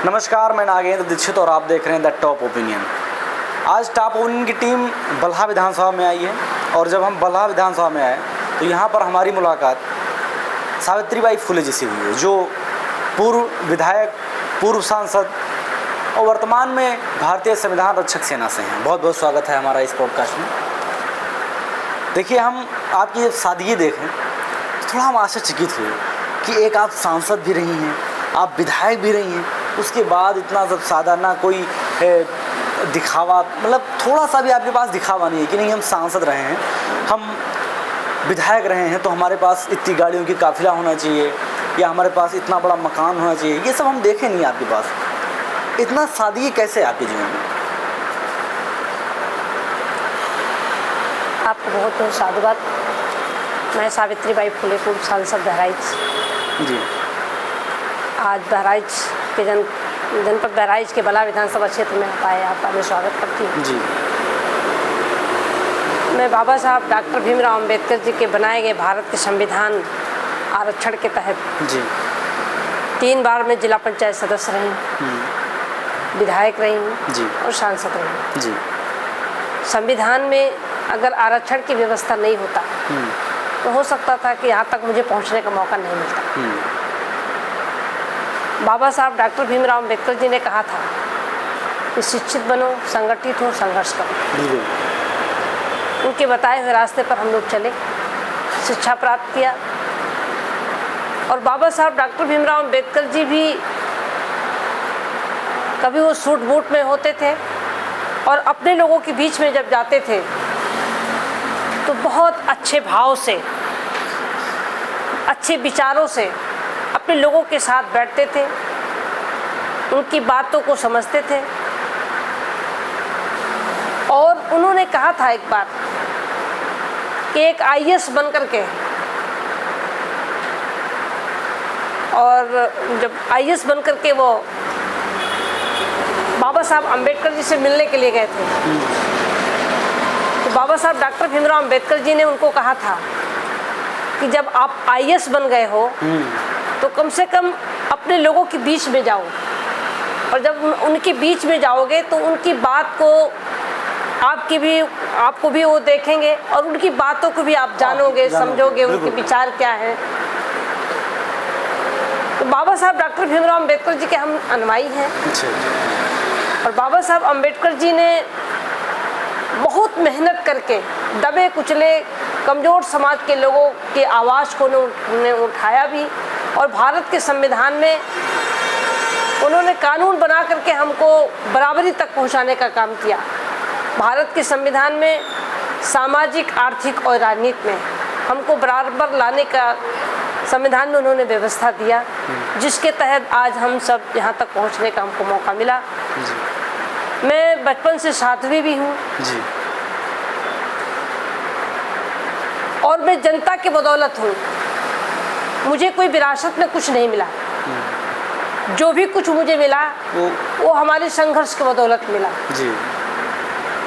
नमस्कार, मैं नागेंद्र दीक्षित और आप देख रहे हैं द टॉप ओपिनियन। आज टॉप ओपिनियन की टीम बल्हा विधानसभा में आई है और जब हम बल्हा विधानसभा में आए तो यहाँ पर हमारी मुलाकात सावित्रीबाई फुले जी से हुई है, जो पूर्व विधायक, पूर्व सांसद और वर्तमान में भारतीय संविधान रक्षक सेना से हैं। बहुत बहुत स्वागत है हमारा इस पॉडकास्ट में। देखिए, हम आपकी सादगी देखें तो थोड़ा हम आश्चर्यचकित हुए कि एक आप सांसद भी रही हैं, आप विधायक भी रही हैं, उसके बाद इतना सब सादा, ना कोई दिखावा, मतलब थोड़ा सा भी आपके पास दिखावा नहीं है कि नहीं हम सांसद रहे हैं, हम विधायक रहे हैं तो हमारे पास इतनी गाड़ियों की काफिला होना चाहिए या हमारे पास इतना बड़ा मकान होना चाहिए। ये सब हम देखे नहीं आपके पास। इतना सादगी कैसे आपके जीवन में? आपको बहुत बहुत साधुवाद। मैं सावित्रीबाई फुले, पूर्व सांसद बहराइच जी। आज बहराइच के जनपद बहराइच के बल्हा विधानसभा क्षेत्र में आए, आपका मैं स्वागत करती हूँ जी। मैं बाबा साहब डॉक्टर भीमराव अम्बेडकर जी के बनाए गए भारत के संविधान आरक्षण के तहत जी 3 बार मैं जिला पंचायत सदस्य रही, विधायक रही जी और सांसद रही। जी। संविधान में अगर आरक्षण की व्यवस्था नहीं होता तो हो सकता था कि यहाँ तक मुझे पहुँचने का मौका नहीं मिलता। बाबा साहब डॉक्टर भीमराव अम्बेडकर जी ने कहा था कि शिक्षित बनो, संगठित हो, संघर्ष करो। उनके बताए हुए रास्ते पर हम लोग चले, शिक्षा प्राप्त किया। और बाबा साहब डॉक्टर भीमराव अम्बेडकर जी भी कभी वो सूट बूट में होते थे और अपने लोगों के बीच में जब जाते थे तो बहुत अच्छे भाव से, अच्छे विचारों से अपने लोगों के साथ बैठते थे, उनकी बातों को समझते थे। और उन्होंने कहा था एक बार कि एक आईएएस बन करके, और जब आईएएस बन करके वो बाबा साहब अम्बेडकर जी से मिलने के लिए गए थे तो बाबा साहब डॉक्टर भीमराव अम्बेडकर जी ने उनको कहा था कि जब आप आईएएस बन गए हो तो कम से कम अपने लोगों के बीच में जाओ, और जब उनके बीच में जाओगे तो उनकी बात को आपको भी वो देखेंगे और उनकी बातों को भी आप जानोगे, समझोगे, उनके विचार क्या है। तो बाबा साहब डॉक्टर भीमराव अम्बेडकर जी के हम अनुयायी हैं और बाबा साहब अम्बेडकर जी ने बहुत मेहनत करके दबे कुचले कमज़ोर समाज के लोगों की आवाज़ को उन्होंने उठाया भी, और भारत के संविधान में उन्होंने कानून बना करके हमको बराबरी तक पहुंचाने का काम किया। भारत के संविधान में सामाजिक, आर्थिक और राजनीति में हमको बराबर लाने का संविधान में उन्होंने व्यवस्था दिया, जिसके तहत आज हम सब यहाँ तक पहुँचने का हमको मौका मिला। मैं बचपन से साध्वी भी हूँ और मैं जनता की बदौलत हूँ। मुझे कोई विरासत में कुछ नहीं मिला, जो भी कुछ मुझे मिला वो हमारे संघर्ष की बदौलत मिला। जी।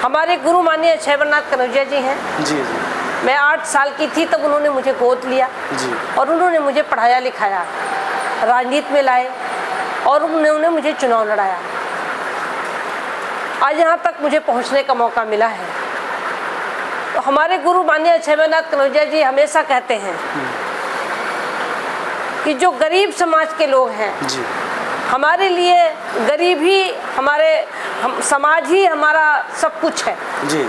हमारे गुरु माननीय अक्षयवरनाथ कनौजिया जी हैं। जी। मैं 8 साल की थी तब उन्होंने मुझे गोद लिया जी। और उन्होंने मुझे पढ़ाया लिखाया, राजनीति में लाए और उन्होंने मुझे चुनाव लड़ाया। आज यहाँ तक मुझे पहुँचने का मौका मिला है। तो हमारे गुरु माननीय अक्षयवरनाथ कनौजिया जी हमेशा कहते हैं कि जो गरीब समाज के लोग हैं जी, हमारे लिए गरीब ही समाज ही हमारा सब कुछ है जी।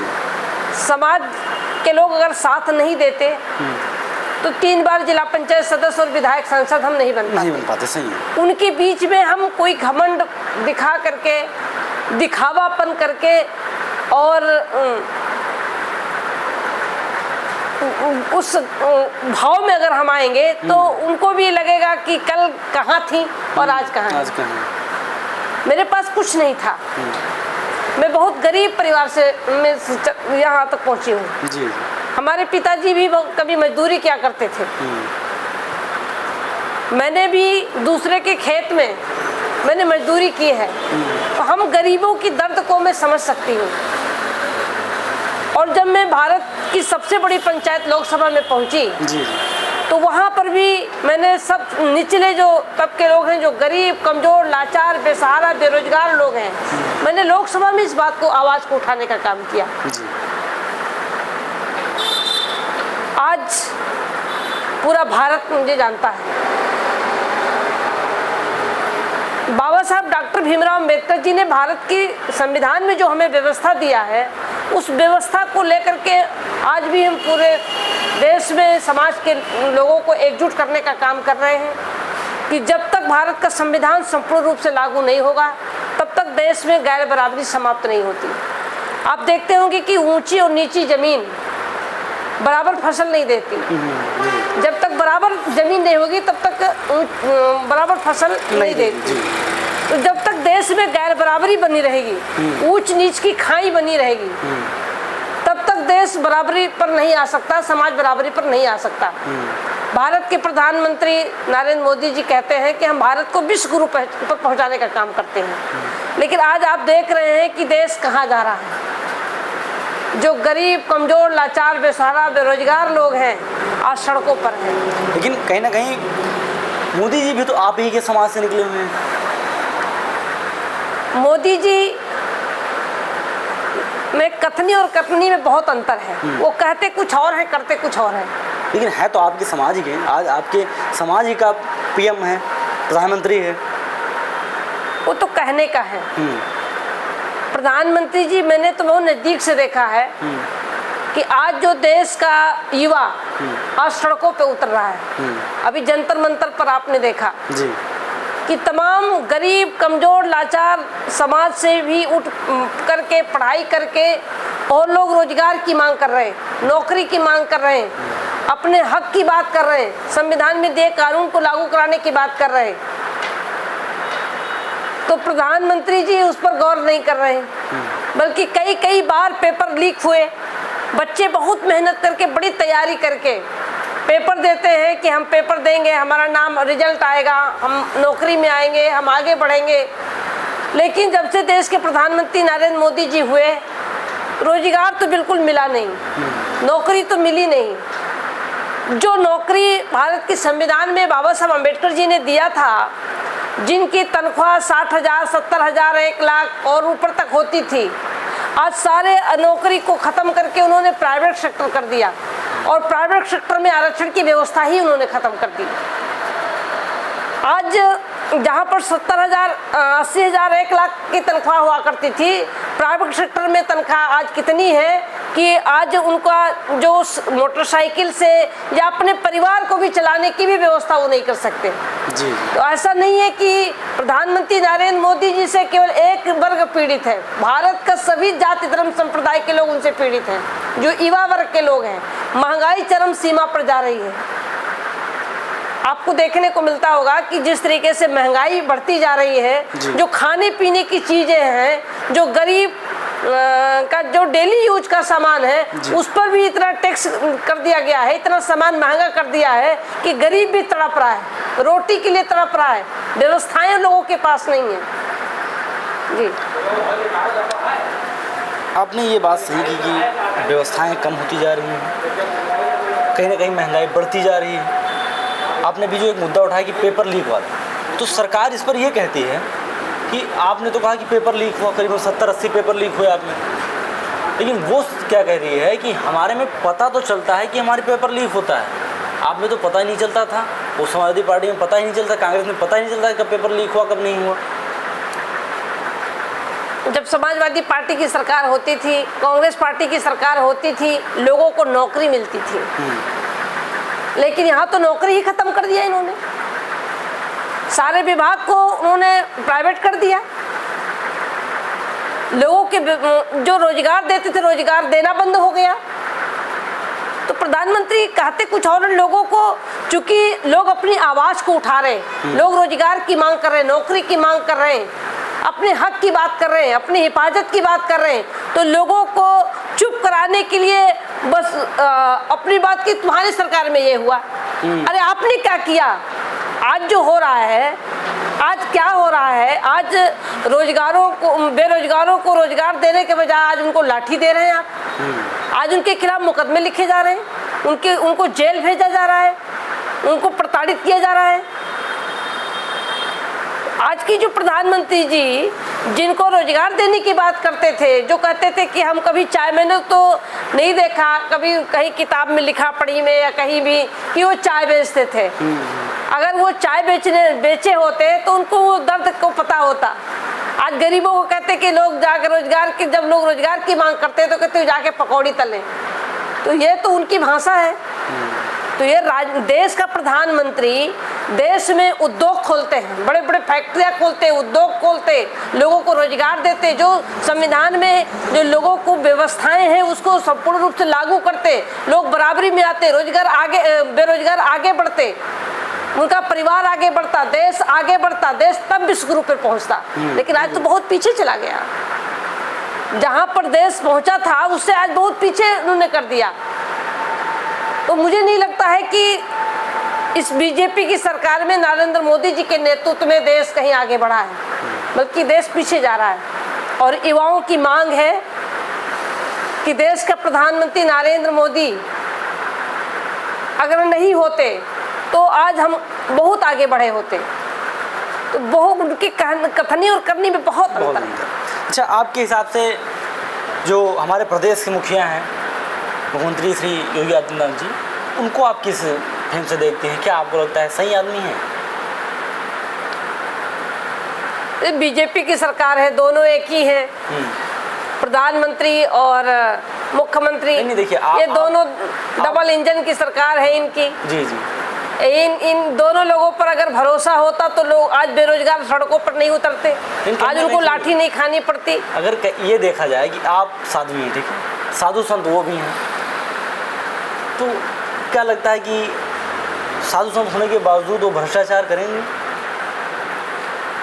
समाज के लोग अगर साथ नहीं देते तो 3 बार जिला पंचायत सदस्य और विधायक सांसद हम नहीं बन पाते। सही है। उनके बीच में हम कोई घमंड दिखा करके, दिखावापन करके और उस भाव में अगर हम आएंगे तो उनको भी लगेगा कि कल कहाँ थी और आज कहाँ है। मेरे पास कुछ नहीं था, मैं बहुत गरीब परिवार से मैं यहाँ तक पहुँची हूँ जी। हमारे पिताजी भी कभी मजदूरी किया करते थे, मैंने भी दूसरे के खेत में मैंने मजदूरी की है, तो हम गरीबों की दर्द को मैं समझ सकती हूँ। और जब मैं भारत की सबसे बड़ी पंचायत लोकसभा में पहुंची तो वहाँ पर भी मैंने सब निचले जो तबके लोग हैं, जो गरीब, कमज़ोर, लाचार, बेसहारा, बेरोजगार लोग हैं, मैंने लोकसभा में इस बात को, आवाज़ को उठाने का काम किया। आज पूरा भारत मुझे जानता है। बाबा साहब डॉक्टर भीमराव अम्बेडकर जी ने भारत की संविधान में जो हमें व्यवस्था दिया है, उस व्यवस्था को लेकर के आज भी हम पूरे देश में समाज के लोगों को एकजुट करने का काम कर रहे हैं कि जब तक भारत का संविधान संपूर्ण रूप से लागू नहीं होगा, तब तक देश में गैर बराबरी समाप्त नहीं होती। आप देखते होंगे कि ऊंची और नीची जमीन बराबर फसल नहीं देती। जब तक बराबर जमीन नहीं होगी, तब तक बराबर फसल नहीं देती। तो जब तक देश में गैर बराबरी बनी रहेगी, ऊंच नीच की खाई बनी रहेगी, तब तक देश बराबरी पर नहीं आ सकता, समाज बराबरी पर नहीं आ सकता। भारत के प्रधानमंत्री नरेंद्र मोदी जी कहते हैं कि हम भारत को विश्व गुरु पर पहुंचाने का काम करते हैं, लेकिन आज आप देख रहे हैं कि देश कहाँ जा रहा है। जो गरीब, कमजोर, लाचार, बेसहारा, बेरोजगार लोग हैं, आज सड़कों पर हैं। लेकिन कहीं ना कहीं मोदी जी भी तो आप ही के समाज से निकले हुए हैं। मोदी जी में कथनी और कथनी में बहुत अंतर है। वो कहते कुछ और है, करते कुछ और है। लेकिन है तो आपके समाज ही के, आज आपके समाज ही का पीएम है, प्रधानमंत्री है। वो तो कहने का है। प्रधानमंत्री जी मैंने तो बहुत नज़दीक से देखा है कि आज जो देश का युवा आज सड़कों पे उतर रहा है। अभी जंतर मंतर पर आपने देखा जी कि तमाम गरीब, कमज़ोर, लाचार समाज से भी उठ करके पढ़ाई करके और लोग रोजगार की मांग कर रहे हैं, नौकरी की मांग कर रहे हैं, अपने हक की बात कर रहे हैं, संविधान में दिए कानून को लागू कराने की बात कर रहे हैं। तो प्रधानमंत्री जी उस पर गौर नहीं कर रहे हैं, बल्कि कई बार पेपर लीक हुए। बच्चे बहुत मेहनत करके, बड़ी तैयारी करके पेपर देते हैं कि हम पेपर देंगे, हमारा नाम, रिजल्ट आएगा, हम नौकरी में आएंगे, हम आगे बढ़ेंगे। लेकिन जब से देश के प्रधानमंत्री नरेंद्र मोदी जी हुए, रोजगार तो बिल्कुल मिला नहीं, नौकरी तो मिली नहीं। जो नौकरी भारत के संविधान में बाबा साहब अम्बेडकर जी ने दिया था, जिनकी तनख्वाह 60,000, 70,000, 1 लाख और ऊपर तक होती थी, आज सारे नौकरी को ख़त्म करके उन्होंने प्राइवेट सेक्टर कर दिया और प्राइवेट सेक्टर में आरक्षण की व्यवस्था ही उन्होंने ख़त्म कर दी। आज जहाँ पर 70,000, 80,000, 1 लाख की तनख्वाह हुआ करती थी, प्राइवेट सेक्टर में तनख्वाह आज कितनी है कि आज उनका जो मोटरसाइकिल से या अपने परिवार को भी चलाने की भी व्यवस्था वो नहीं कर सकते जी। तो ऐसा नहीं है कि प्रधानमंत्री नरेंद्र मोदी जी से केवल एक वर्ग पीड़ित है, भारत का सभी जाति धर्म संप्रदाय के लोग उनसे पीड़ित हैं। जो युवा वर्ग के लोग हैं, महंगाई चरम सीमा पर जा रही है। आपको देखने को मिलता होगा कि जिस तरीके से महंगाई बढ़ती जा रही है, जो खाने पीने की चीजें हैं, जो गरीब का जो डेली यूज का सामान है, उस पर भी इतना टैक्स कर दिया गया है, इतना सामान महंगा कर दिया है कि गरीब भी तड़प रहा है, रोटी के लिए तड़प रहा है। व्यवस्थाएं लोगों के पास नहीं है। जी, आपने ये बात सही की कि व्यवस्थाएं कम होती जा रही हैं, कहीं ना कहीं महंगाई बढ़ती जा रही है। आपने भी जो एक मुद्दा उठाया कि पेपर लीक वाला, तो सरकार इस पर यह कहती है कि आपने तो कहा कि पेपर लीक हुआ, करीबन 70-80 पेपर लीक हुए आप में, लेकिन वो क्या कह रही है कि हमारे में पता तो चलता है कि हमारे पेपर लीक होता है, आप में तो पता ही नहीं चलता था। वो समाजवादी पार्टी में पता ही नहीं चलता, कांग्रेस में पता ही नहीं चलता कब पेपर लीक हुआ कब नहीं हुआ। जब समाजवादी पार्टी की सरकार होती थी, कांग्रेस पार्टी की सरकार होती थी, लोगों को नौकरी मिलती थी। लेकिन यहाँ तो नौकरी ही खत्म कर दिया इन्होंने, सारे विभाग को उन्होंने प्राइवेट कर दिया। लोगों के जो रोजगार देते थे, रोजगार देना बंद हो गया। तो प्रधानमंत्री कहते कुछ और, लोगों को, चूंकि लोग अपनी आवाज को उठा रहे हैं, लोग रोजगार की मांग कर रहे हैं, नौकरी की मांग कर रहे हैं, अपने हक की बात कर रहे हैं, अपनी हिफाजत की बात कर रहे हैं, तो लोगों को चुप कराने के लिए बस अपनी बात की तुम्हारी सरकार में ये हुआ। अरे आपने क्या किया? आज जो हो रहा है, आज क्या हो रहा है, आज रोजगारों को, बेरोजगारों को रोजगार देने के बजाय आज उनको लाठी दे रहे हैं आप। आज उनके खिलाफ मुकदमे लिखे जा रहे हैं, उनको जेल भेजा जा रहा है। उनको प्रताड़ित किया जा रहा है। आज की जो प्रधानमंत्री जी जिनको रोजगार देने की बात करते थे, जो कहते थे कि हम कभी चाय, मैंने तो नहीं देखा कभी कहीं किताब में लिखा पढ़ी में या कहीं भी कि वो चाय बेचते थे। अगर वो चाय बेचे होते तो उनको वो दर्द को पता होता। आज गरीबों को कहते कि लोग जाकर जब लोग रोजगार की मांग करते हैं तो कहते जाके पकौड़ी तलें। तो ये तो उनकी भाषा है। तो ये देश का प्रधानमंत्री देश में उद्योग खोलते हैं, बड़े बड़े फैक्ट्रियां खोलते, उद्योग खोलते, लोगों को रोजगार देते, जो संविधान में जो लोगों को व्यवस्थाएं हैं उसको संपूर्ण रूप से लागू करते, लोग बराबरी में आते, बेरोजगार आगे बढ़ते, उनका परिवार आगे बढ़ता, देश आगे बढ़ता, देश तब विश्व गुरु पर पहुंचता। लेकिन आज तो बहुत पीछे चला गया। जहां पर देश पहुंचा था उससे आज बहुत पीछे उन्होंने कर दिया। तो मुझे नहीं लगता है कि इस बीजेपी की सरकार में नरेंद्र मोदी जी के नेतृत्व में देश कहीं आगे बढ़ा है, बल्कि देश पीछे जा रहा है। और युवाओं की मांग है कि देश का प्रधानमंत्री नरेंद्र मोदी अगर नहीं होते तो आज हम बहुत आगे बढ़े होते। तो बहुत उनकी कथनी और करनी में बहुत अंतर है। अच्छा, आपके हिसाब से जो हमारे प्रदेश के मुखिया हैं, मुख्यमंत्री श्री योगी आदित्यनाथ जी, उनको आप किस फ्रेम से देखते हैं? क्या आपको लगता है सही आदमी है? बीजेपी की सरकार है, दोनों एक ही हैं, प्रधानमंत्री और मुख्यमंत्री। नहीं देखिए, ये दोनों डबल इंजन की सरकार है इनकी। जी जी। इन दोनों लोगों पर अगर भरोसा होता तो लोग आज बेरोजगार सड़कों पर नहीं उतरते, आज उनको लाठी नहीं खानी पड़ती। अगर ये देखा जाए कि आप साधु हैं, ठीक है, साधु संत वो भी हैं, तो क्या लगता है कि साधु संत होने के बावजूद वो भ्रष्टाचार करेंगे?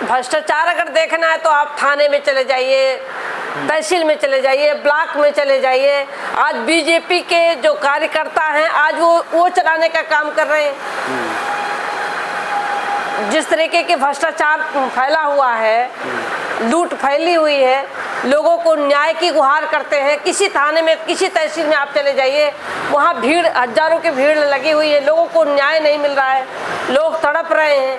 भ्रष्टाचार अगर देखना है तो आप थाने में चले जाइए, तहसील में चले जाइए, ब्लॉक में चले जाइए। आज बीजेपी के जो कार्यकर्ता हैं आज वो चलाने का काम कर रहे हैं। जिस तरीके के भ्रष्टाचार फैला हुआ है, लूट फैली हुई है, लोगों को न्याय की गुहार करते हैं। किसी थाने में, किसी तहसील में आप चले जाइए, वहाँ भीड़, हजारों की भीड़ लगी हुई है, लोगों को न्याय नहीं मिल रहा है, लोग तड़प रहे हैं,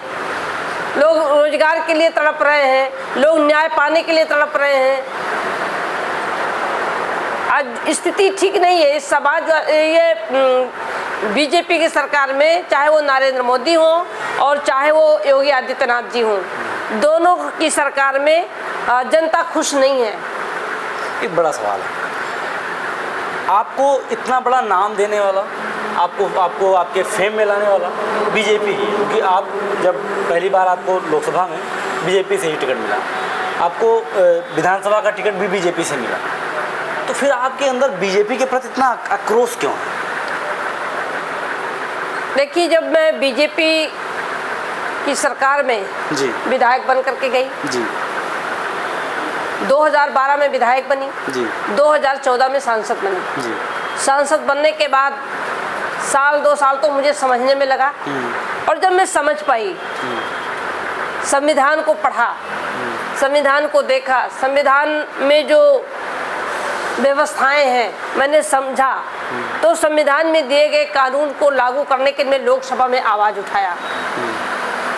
लोग रोजगार के लिए तड़प रहे हैं, लोग न्याय पाने के लिए तड़प रहे हैं। आज स्थिति ठीक नहीं है इस समाज, ये बीजेपी की सरकार में, चाहे वो नरेंद्र मोदी हो और चाहे वो योगी आदित्यनाथ जी हों, दोनों की सरकार में जनता खुश नहीं है। एक बड़ा सवाल है, आपको इतना बड़ा नाम देने वाला, आपको आपके फेम में लाने वाला बीजेपी ही, क्योंकि आप जब पहली बार आपको लोकसभा में बीजेपी से ही टिकट मिला, आपको विधानसभा का टिकट भी बीजेपी से मिला, तो फिर आपके अंदर बीजेपी के प्रति इतना आक्रोश क्यों है? देखिए, जब मैं बीजेपी की सरकार में जी विधायक बन करके गई, जी 2012 में विधायक बनी, जी 2014 में सांसद बनी, जी सांसद बनने के बाद साल 2 साल तो मुझे समझने में लगा, और जब मैं समझ पाई, संविधान को पढ़ा, संविधान को देखा, संविधान में जो व्यवस्थाएं हैं मैंने समझा, तो संविधान में दिए गए कानून को लागू करने के लिए लोकसभा में आवाज़ उठाया।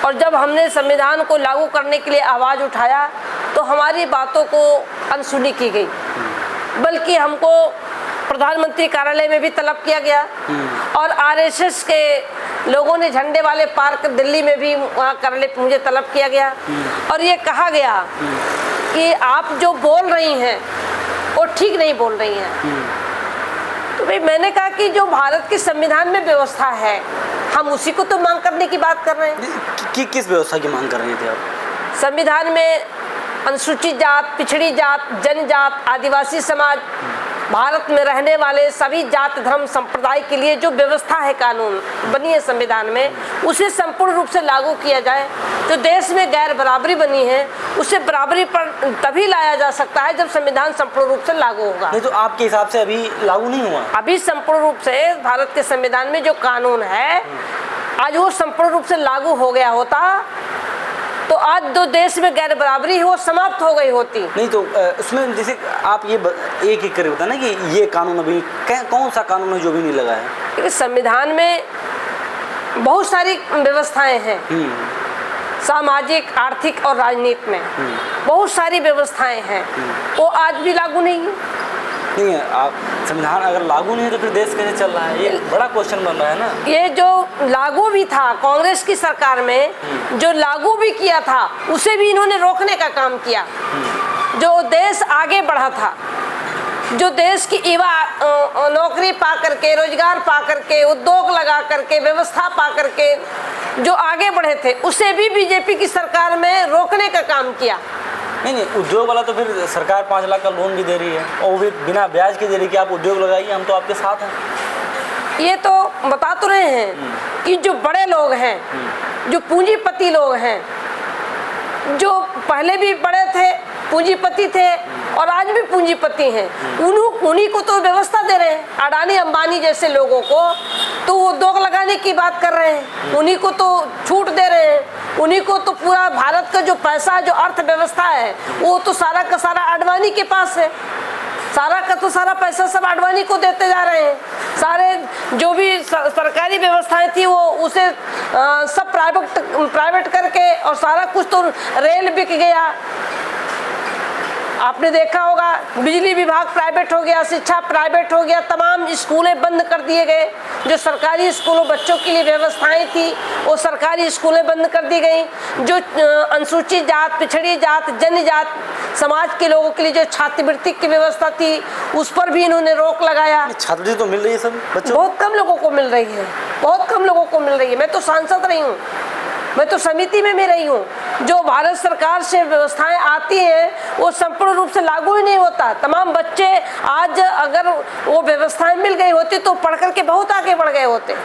और जब हमने संविधान को लागू करने के लिए आवाज़ उठाया तो हमारी बातों को अनसुनी की गई, बल्कि हमको प्रधानमंत्री कार्यालय में भी तलब किया गया, और आरएसएस के लोगों ने झंडे वाले पार्क दिल्ली में भी वहाँ कार्यालय मुझे तलब किया गया, और ये कहा गया कि आप जो बोल रही हैं वो ठीक नहीं बोल रही हैं। तो भाई मैंने कहा कि जो भारत के संविधान में व्यवस्था है हम उसी को तो मांग करने की बात कर रहे हैं। किस व्यवस्था की मांग कर रहे थे आप? संविधान में अनुसूचित जात, पिछड़ी जात, जनजात, आदिवासी समाज, भारत में रहने वाले सभी जात धर्म संप्रदाय के लिए जो व्यवस्था है, कानून बनी है संविधान में, उसे संपूर्ण रूप से लागू किया जाए। जो देश में गैर बराबरी बनी है उसे बराबरी पर तभी लाया जा सकता है जब संविधान संपूर्ण रूप से लागू होगा। नहीं तो आपके हिसाब से अभी लागू नहीं हुआ? अभी संपूर्ण रूप से भारत के संविधान में जो कानून है आज वो संपूर्ण रूप से लागू हो गया होता तो आज जो देश में गैर बराबरी है वो समाप्त हो गई होती। नहीं तो उसमें जैसे आप ये एक एक करके बताना कि ये कानून अभी कौन सा कानून है जो भी नहीं लगा है? क्योंकि संविधान में बहुत सारी व्यवस्थाएं हैं, सामाजिक, आर्थिक और राजनीति में बहुत सारी व्यवस्थाएं हैं, वो आज भी लागू नहीं है। नहीं है, आप संविधान अगर लागू नहीं है तो फिर देश कैसे चल रहा है, ये बड़ा क्वेश्चन बन रहा है ना। ये जो लागू भी था कांग्रेस की सरकार में, जो लागू भी किया था उसे भी इन्होंने रोकने का काम किया। जो देश आगे बढ़ा था, जो देश की युवा नौकरी पा करके, रोजगार पा करके, उद्योग लगा करके, व्यवस्था पा करके जो आगे बढ़े थे, उसे भी बीजेपी की सरकार में रोकने का काम किया। नहीं, उद्योग वाला तो फिर सरकार 5 लाख का लोन भी दे रही है और वो भी बिना ब्याज के दे रही है कि आप उद्योग लगाइए, हम तो आपके साथ हैं। ये तो बता तो रहे हैं कि जो बड़े लोग हैं, जो पूंजीपति लोग हैं, जो पहले भी बड़े थे, पूंजीपति थे और आज भी पूंजीपति हैं, उन्हीं को तो व्यवस्था दे रहे हैं। अडानी अंबानी जैसे लोगों को तो उद्योग लगाने की बात कर रहे हैं, उन्हीं को तो छूट दे रहे हैं, उन्हीं को तो पूरा भारत का जो पैसा, जो अर्थव्यवस्था है, वो तो सारा का सारा अडवाणी के पास है। सारा का तो सारा पैसा सब अडवाणी को देते जा रहे हैं। सारे जो भी सरकारी व्यवस्थाएं थी वो उसे सब प्राइवेट करके, और सारा कुछ तो रेल बिक गया। आपने देखा होगा बिजली विभाग प्राइवेट हो गया, शिक्षा प्राइवेट हो गया, तमाम स्कूलें बंद कर दिए गए। जो सरकारी स्कूलों बच्चों के लिए व्यवस्थाएं थी वो सरकारी स्कूलें बंद कर दी गई। जो अनुसूचित जात, पिछड़ी जात, जनजात समाज के लोगों के लिए जो छात्रवृत्ति की व्यवस्था थी उस पर भी इन्होंने रोक लगाया। छात्रवृत्ति तो मिल रही है सब बच्चों, बहुत कम लोगों को मिल रही है, बहुत कम लोगों को मिल रही है। मैं तो सांसद रही हूँ, मैं तो समिति में भी रही हूँ। जो भारत सरकार से व्यवस्थाएं आती हैं वो संपूर्ण रूप से लागू ही नहीं होता। तमाम बच्चे आज अगर वो व्यवस्थाएं मिल गई होती तो पढ़ करके बहुत आगे बढ़ गए होते।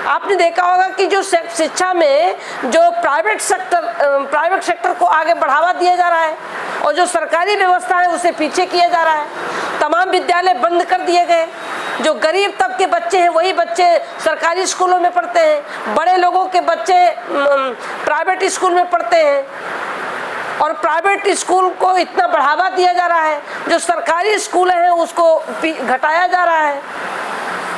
आपने देखा होगा कि जो शिक्षा में जो प्राइवेट सेक्टर को आगे बढ़ावा दिया जा रहा है और जो सरकारी व्यवस्था है उसे पीछे किया जा रहा है। तमाम विद्यालय बंद कर दिए गए। जो गरीब तबके बच्चे हैं वही बच्चे सरकारी स्कूलों में पढ़ते हैं, बड़े लोगों के बच्चे प्राइवेट स्कूल में पढ़ते हैं। और प्राइवेट स्कूल को इतना बढ़ावा दिया जा रहा है, जो सरकारी स्कूल हैं उसको घटाया जा रहा है।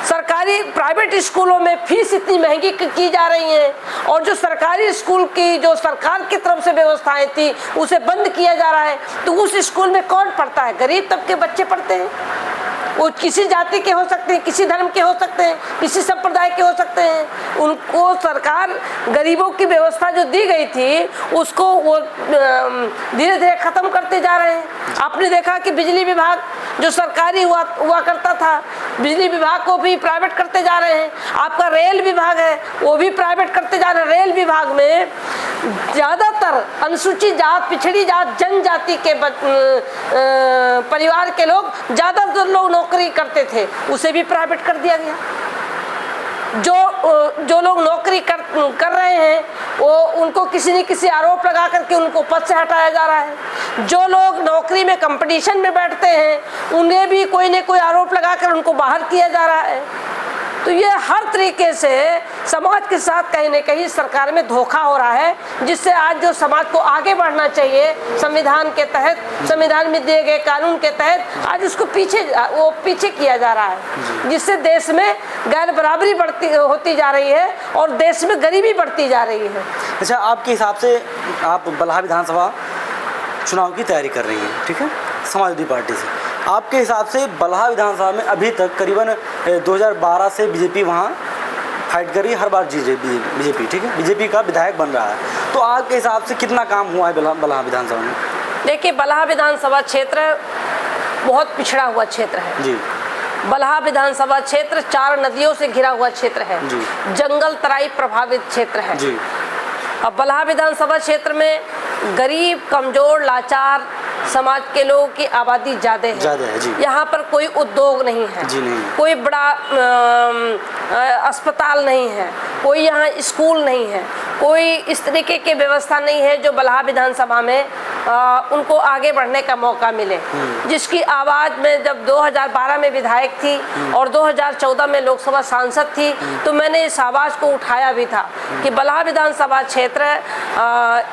सरकारी प्राइवेट स्कूलों में फीस इतनी महंगी की जा रही है और जो सरकारी स्कूल की जो सरकार की तरफ से व्यवस्थाएं थी उसे बंद किया जा रहा है। तो उस स्कूल में कौन पढ़ता है? गरीब तबके बच्चे पढ़ते हैं। वो किसी जाति के हो सकते हैं, किसी धर्म के हो सकते हैं, किसी संप्रदाय के हो सकते हैं। उनको सरकार गरीबों की व्यवस्था जो दी गई थी उसको वो धीरे धीरे खत्म करते जा रहे हैं। आपने देखा कि बिजली विभाग जो सरकारी हुआ करता था, बिजली विभाग को भी प्राइवेट करते जा रहे हैं। आपका रेल विभाग है वो भी प्राइवेट करते जा रहे हैं। रेल विभाग में ज़्यादातर अनुसूचित जात, पिछड़ी जात, जनजाति के परिवार के लोग ज़्यादातर लोग नौकरी करते थे, उसे भी प्राइवेट कर दिया गया। जो लोग नौकरी कर रहे हैं वो उनको किसी न किसी आरोप लगा करके उनको पद से हटाया जा रहा है। जो लोग नौकरी में कंपटीशन में बैठते हैं उन्हें भी कोई न कोई आरोप लगाकर उनको बाहर किया जा रहा है। तो ये हर तरीके से समाज के साथ कहीं न कहीं सरकार में धोखा हो रहा है, जिससे आज जो समाज को आगे बढ़ना चाहिए संविधान के तहत, संविधान में दिए गए कानून के तहत, आज उसको पीछे किया जा रहा है, जिससे देश में गैर बराबरी होती जा रही है और देश में गरीबी बढ़ती जा रही है। अच्छा, आपके हिसाब से आप बलहा विधानसभा चुनाव की तैयारी कर रही हैं, ठीक है, समाजवादी पार्टी से। आपके हिसाब से बलहा विधानसभा में अभी तक करीबन 2012 से बीजेपी वहाँ फाइट कर रही है, हर बार जीते बीजेपी, ठीक है, बीजेपी का विधायक बन रहा है। तो आपके हिसाब से कितना काम हुआ है बलहा विधानसभा में? देखिए, बलहा विधानसभा क्षेत्र बहुत पिछड़ा हुआ क्षेत्र है जी। बलहा विधानसभा क्षेत्र 4 नदियों से घिरा हुआ क्षेत्र है जी। जंगल तराई प्रभावित क्षेत्र है जी। अब बलहा विधानसभा क्षेत्र में गरीब, कमजोर, लाचार समाज के लोगों की आबादी ज़्यादा है जी। यहाँ पर कोई उद्योग नहीं है जी, नहीं। कोई बड़ा अस्पताल नहीं है, कोई यहाँ स्कूल नहीं है, कोई इस तरीके की व्यवस्था नहीं है जो बलहा विधानसभा में उनको आगे बढ़ने का मौका मिले। जिसकी आवाज़ में जब 2012 में विधायक थी और 2014 में लोकसभा सांसद थी तो मैंने इस आवाज़ को उठाया भी था कि बलहा विधानसभा क्षेत्र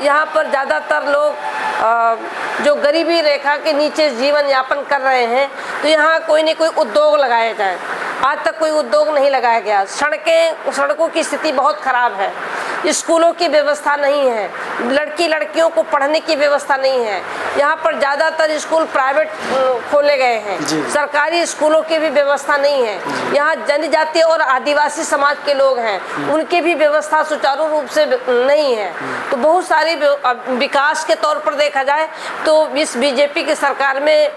यहाँ पर ज़्यादातर लोग जो गरीबी रेखा के नीचे जीवन यापन कर रहे हैं, तो यहाँ कोई न कोई उद्योग लगाए जाए। आज तक कोई उद्योग नहीं लगाया गया। सड़कों की स्थिति बहुत खराब है, स्कूलों की व्यवस्था नहीं है, लड़कियों को पढ़ने की व्यवस्था नहीं है। यहाँ पर ज़्यादातर स्कूल प्राइवेट खोले गए हैं, सरकारी स्कूलों की भी व्यवस्था नहीं है। यहाँ जनजातीय और आदिवासी समाज के लोग हैं, उनकी भी व्यवस्था सुचारू रूप से नहीं है। तो बहुत सारी विकास के तौर पर देखा जाए तो इस बीजेपी की सरकार में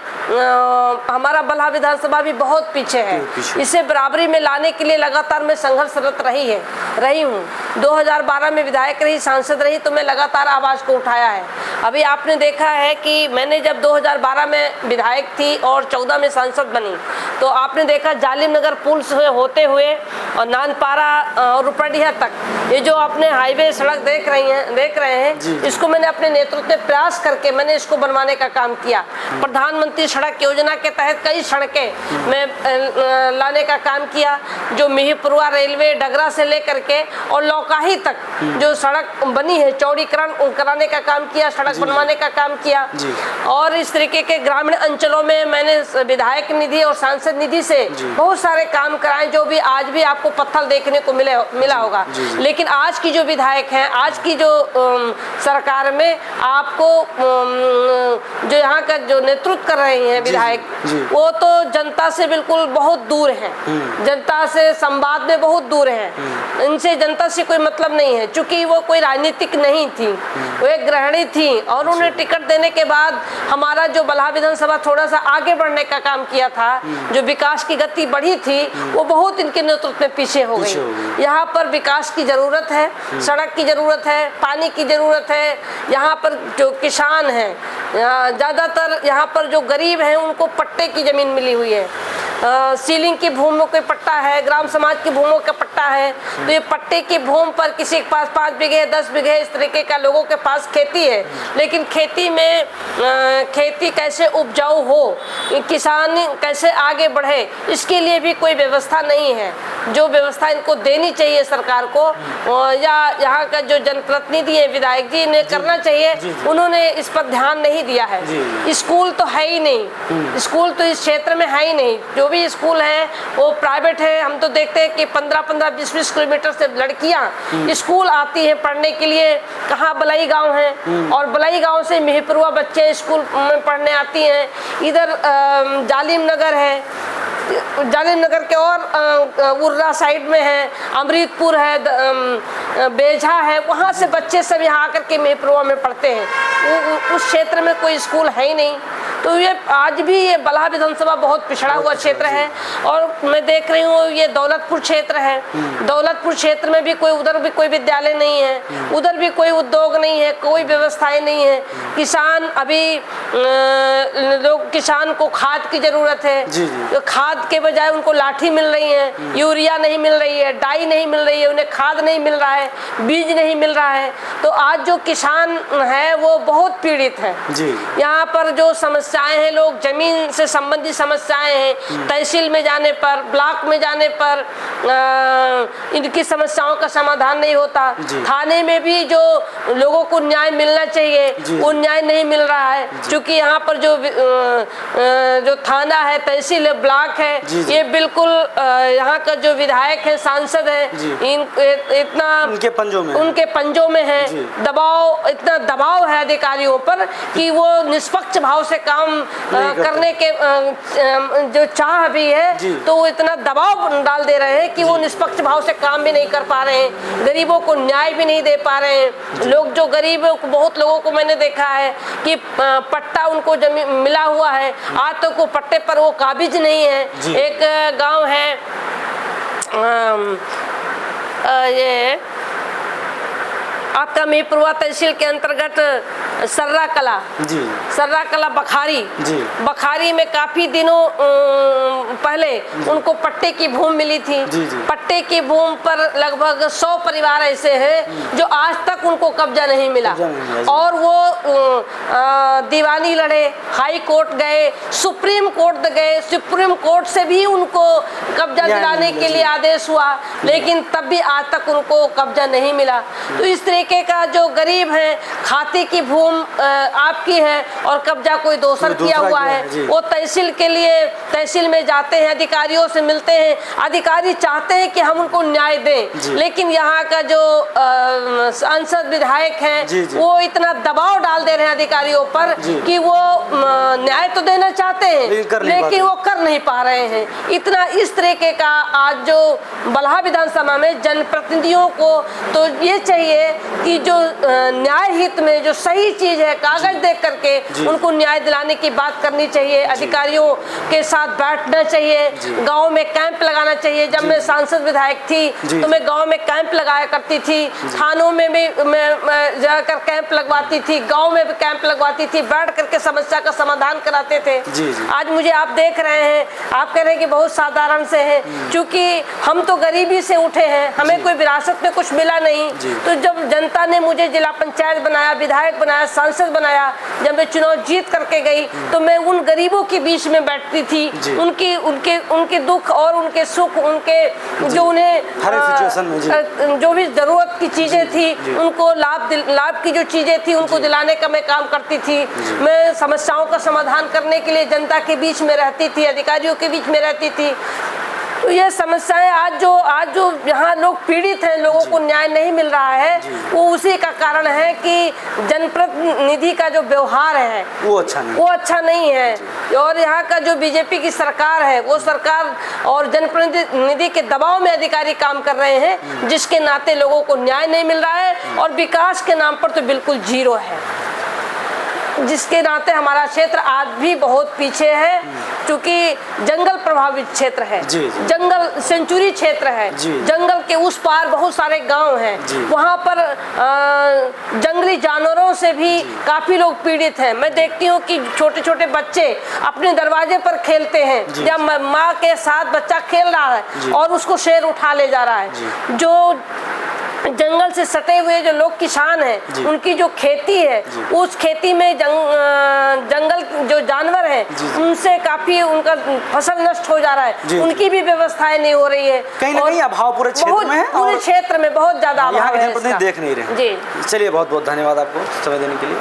हमारा बलहा विधानसभा भी बहुत पीछे है। इसे बराबरी में लाने के लिए लगातार मैं संघर्षरत रही हूँ। 2012 में विधायक रही, सांसद रही, तो मैं लगातार आवाज़ को उठाया है। अभी आपने देखा है कि मैंने जब 2012 में विधायक थी और 14 में सांसद बनी, तो आपने देखा जालिम नगर पुल से होते हुए और नानपारा और रुपड़िया तक ये जो आपने हाईवे सड़क देख रहे हैं, इसको मैंने अपने नेतृत्व में प्रयास करके मैंने इसको बनवाने का काम किया। प्रधानमंत्री सड़क योजना के तहत कई सड़कें मैं लाने का काम किया, जो मिहीपुरवा रेलवे डगरा से लेकर के और लौकाही तक जो सड़क बनी है चौड़ीकरण कराने का काम किया, सड़क बनवाने का काम किया। और इस तरीके के ग्रामीण अंचलों में मैंने विधायक निधि और सांसद निधि से बहुत सारे काम कराए, जो भी आज भी आपको पत्थर देखने को मिला होगा। लेकिन आज की जो विधायक हैं, आज की जो सरकार में आपको जो यहाँ का जो नेतृत्व कर रहे हैं विधायक, वो तो जनता से बिल्कुल बहुत दूर है, जनता से संवाद में बहुत दूर है। इनसे जनता से कोई मतलब नहीं है, क्योंकि वो कोई राजनीतिक नहीं थी, वो एक गृहिणी थी। और उन्हें टिकट देने के बाद हमारा जो बलहा विधानसभा थोड़ा सा आगे बढ़ने का काम किया था, जो विकास की गति बढ़ी थी, वो बहुत इनके नेतृत्व में पीछे हो गई। यहाँ पर विकास की जरूरत है, सड़क की जरूरत है, पानी की जरूरत है। यहाँ पर जो किसान हैं, ज़्यादातर यहाँ पर जो गरीब हैं, उनको पट्टे की जमीन मिली हुई है। सीलिंग की भूमि कोई पट्टा है, ग्राम समाज की भूमि का पट्टा है। तो ये पट्टे की भूमि पर किसी के पास 5 बीघे 10 बीघे इस तरीके का लोगों के पास खेती है, लेकिन खेती में खेती कैसे उपजाऊ हो, किसान कैसे आगे बढ़े, इसके लिए भी कोई व्यवस्था नहीं है। जो व्यवस्था इनको देनी चाहिए सरकार को, या यहाँ का जो जनप्रतिनिधि है विधायक जी ने करना चाहिए, उन्होंने इस पर ध्यान नहीं दिया है। स्कूल तो है ही नहीं, स्कूल तो इस क्षेत्र में है ही नहीं। जो भी स्कूल है वो प्राइवेट है। हम तो देखते हैं कि 15-15, 20-20 किलोमीटर से लड़कियां स्कूल आती हैं पढ़ने के लिए। कहाँ बलई गांव है, और बलई गांव से मिहीपुरवा बच्चे स्कूल में पढ़ने आती हैं। इधर जालिम नगर है, जालिम नगर के और उर्रा साइड में है, अमृतपुर है, बेझा है, वहाँ से बच्चे सब यहाँ आकर के मिहीपुरवा में पढ़ते हैं। उस क्षेत्र में कोई स्कूल है ही नहीं। तो ये आज भी ये बलहा विधानसभा बहुत पिछड़ा हुआ क्षेत्र है। और मैं देख रही हूँ ये दौलतपुर क्षेत्र है, दौलतपुर क्षेत्र में भी उधर भी कोई विद्यालय नहीं है, उधर भी कोई उद्योग नहीं है, कोई व्यवस्थाएं नहीं है। किसान अभी लोग, किसान को खाद की जरूरत है, तो खाद के बजाय उनको लाठी मिल रही है, यूरिया नहीं मिल रही है, डाई नहीं मिल रही है, उन्हें खाद नहीं मिल रहा है, बीज नहीं मिल रहा है। तो आज जो किसान है वो बहुत पीड़ित है। यहाँ पर जो समस्याएं हैं, लोग जमीन से संबंधित समस्याएं हैं, तहसील में जाने पर, ब्लॉक में जाने पर इनकी समस्याओं का समाधान नहीं होता। थाने में भी जो लोगों को न्याय मिलना चाहिए वो न्याय नहीं मिल रहा है, क्योंकि यहाँ पर जो थाना है, तहसील है, ब्लॉक है, ये बिल्कुल यहाँ का जो विधायक है, सांसद है, इतना उनके पंजों में है। दबाव, इतना दबाव है अधिकारियों पर कि वो निष्पक्ष भाव से काम करने के जो चाह भी है, तो वो इतना दबाव डाल दे रहे हैं कि वो निष्पक्ष भाव से काम भी नहीं कर पा रहे हैं, गरीबों को न्याय भी नहीं दे पा रहे हैं। लोग जो गरीब है, बहुत लोगों को मैंने देखा है कि पट्टा उनको जमीन मिला हुआ है, आज तक वो पट्टे पर वो काबिज नहीं है। एक गांव है ये आपका मिहीपुरवा तहसील के अंतर्गत सर्रा कला बखारी में काफी दिनों पहले उनको पट्टे की भूमि मिली थी। पट्टे की भूमि पर लगभग 100 परिवार ऐसे हैं जो आज तक उनको कब्जा नहीं मिला। और वो दीवानी लड़े, हाई कोर्ट गए, सुप्रीम कोर्ट गए, सुप्रीम कोर्ट से भी उनको कब्जा दिलाने के लिए आदेश हुआ, लेकिन तब भी आज तक उनको कब्जा नहीं मिला। तो इस तरीके का जो गरीब है, खाती की भूमि आपकी है और कब्जा कोई दूसरा किया हुआ है, वो तहसील के लिए तहसील में जाते हैं, अधिकारियों से मिलते हैं, अधिकारी चाहते हैं कि हम उनको न्याय दें, लेकिन यहाँ का जो सांसद विधायक हैं वो इतना दबाव डाल दे रहे हैं अधिकारियों पर कि वो न्याय तो देना चाहते हैं लेकिन वो कर नहीं पा रहे हैं। इतना इस तरीके का आज जो बलहा विधानसभा में जनप्रतिनिधियों को तो ये चाहिए कि जो न्याय हित में जो सही चीज है कागज देख करके उनको न्याय दिलाने की बात करनी चाहिए, अधिकारियों के साथ बैठना चाहिए, गांव में कैंप लगाना चाहिए। जब मैं सांसद विधायक थी तो मैं गांव में कैंप लगाया करती थी, थानों में भी मैं जाकर कैंप लगवाती थी, गांव में भी कैंप लगवाती थी, बैठ करके समस्या का समाधान कराते थे। आज मुझे आप देख रहे हैं, आप कह रहे हैं कि बहुत साधारण से हैं, क्योंकि हम तो गरीबी से उठे हैं, हमें कोई विरासत में कुछ मिला नहीं। तो जब जनता ने मुझे जिला पंचायत बनाया, विधायक बनाया, सांसद बनाया, जब मैं चुनाव जीत करके गई तो मैं उन गरीबों के बीच में बैठती थी, उनके दुख और उनके सुख, उनके जो उन्हें जो भी जरूरत की चीजें थी उनको लाभ की जो चीजें थी उनको दिलाने का मैं काम करती थी। मैं समस्याओं का समाधान करने के लिए जनता के बीच में रहती थी, अधिकारियों के बीच में रहती थी। तो ये समस्याएं आज जो यहाँ लोग पीड़ित हैं, लोगों को न्याय नहीं मिल रहा है, वो उसी का कारण है कि जनप्रतिनिधि का जो व्यवहार है वो अच्छा नहीं है। और यहाँ का जो बीजेपी की सरकार है वो सरकार और जनप्रतिनिधि के दबाव में अधिकारी काम कर रहे हैं, जिसके नाते लोगों को न्याय नहीं मिल रहा है और विकास के नाम पर तो बिल्कुल जीरो है, जिसके नाते हमारा क्षेत्र आज भी बहुत पीछे है, क्योंकि जंगल प्रभावित क्षेत्र है, जंगल सेंचुरी क्षेत्र है, जंगल के उस पार बहुत सारे गांव हैं, वहां पर जंगली जानवरों से भी काफी लोग पीड़ित हैं। मैं देखती हूँ कि छोटे छोटे बच्चे अपने दरवाजे पर खेलते हैं, जब माँ के साथ बच्चा खेल रहा है और उसको शेर उठा ले जा रहा है। जो जंगल से सटे हुए जो लोग किसान हैं, उनकी जो खेती है उस खेती में जंगल जो जानवर हैं उनसे काफी उनका फसल नष्ट हो जा रहा है, उनकी भी व्यवस्थाएं नहीं हो रही है। कहीं ना कहीं अभाव पूरे क्षेत्र में है, पूरे क्षेत्र में बहुत ज्यादा अभाव है, देख नहीं रहे। जी चलिए, बहुत बहुत धन्यवाद आपको समय देने के लिए।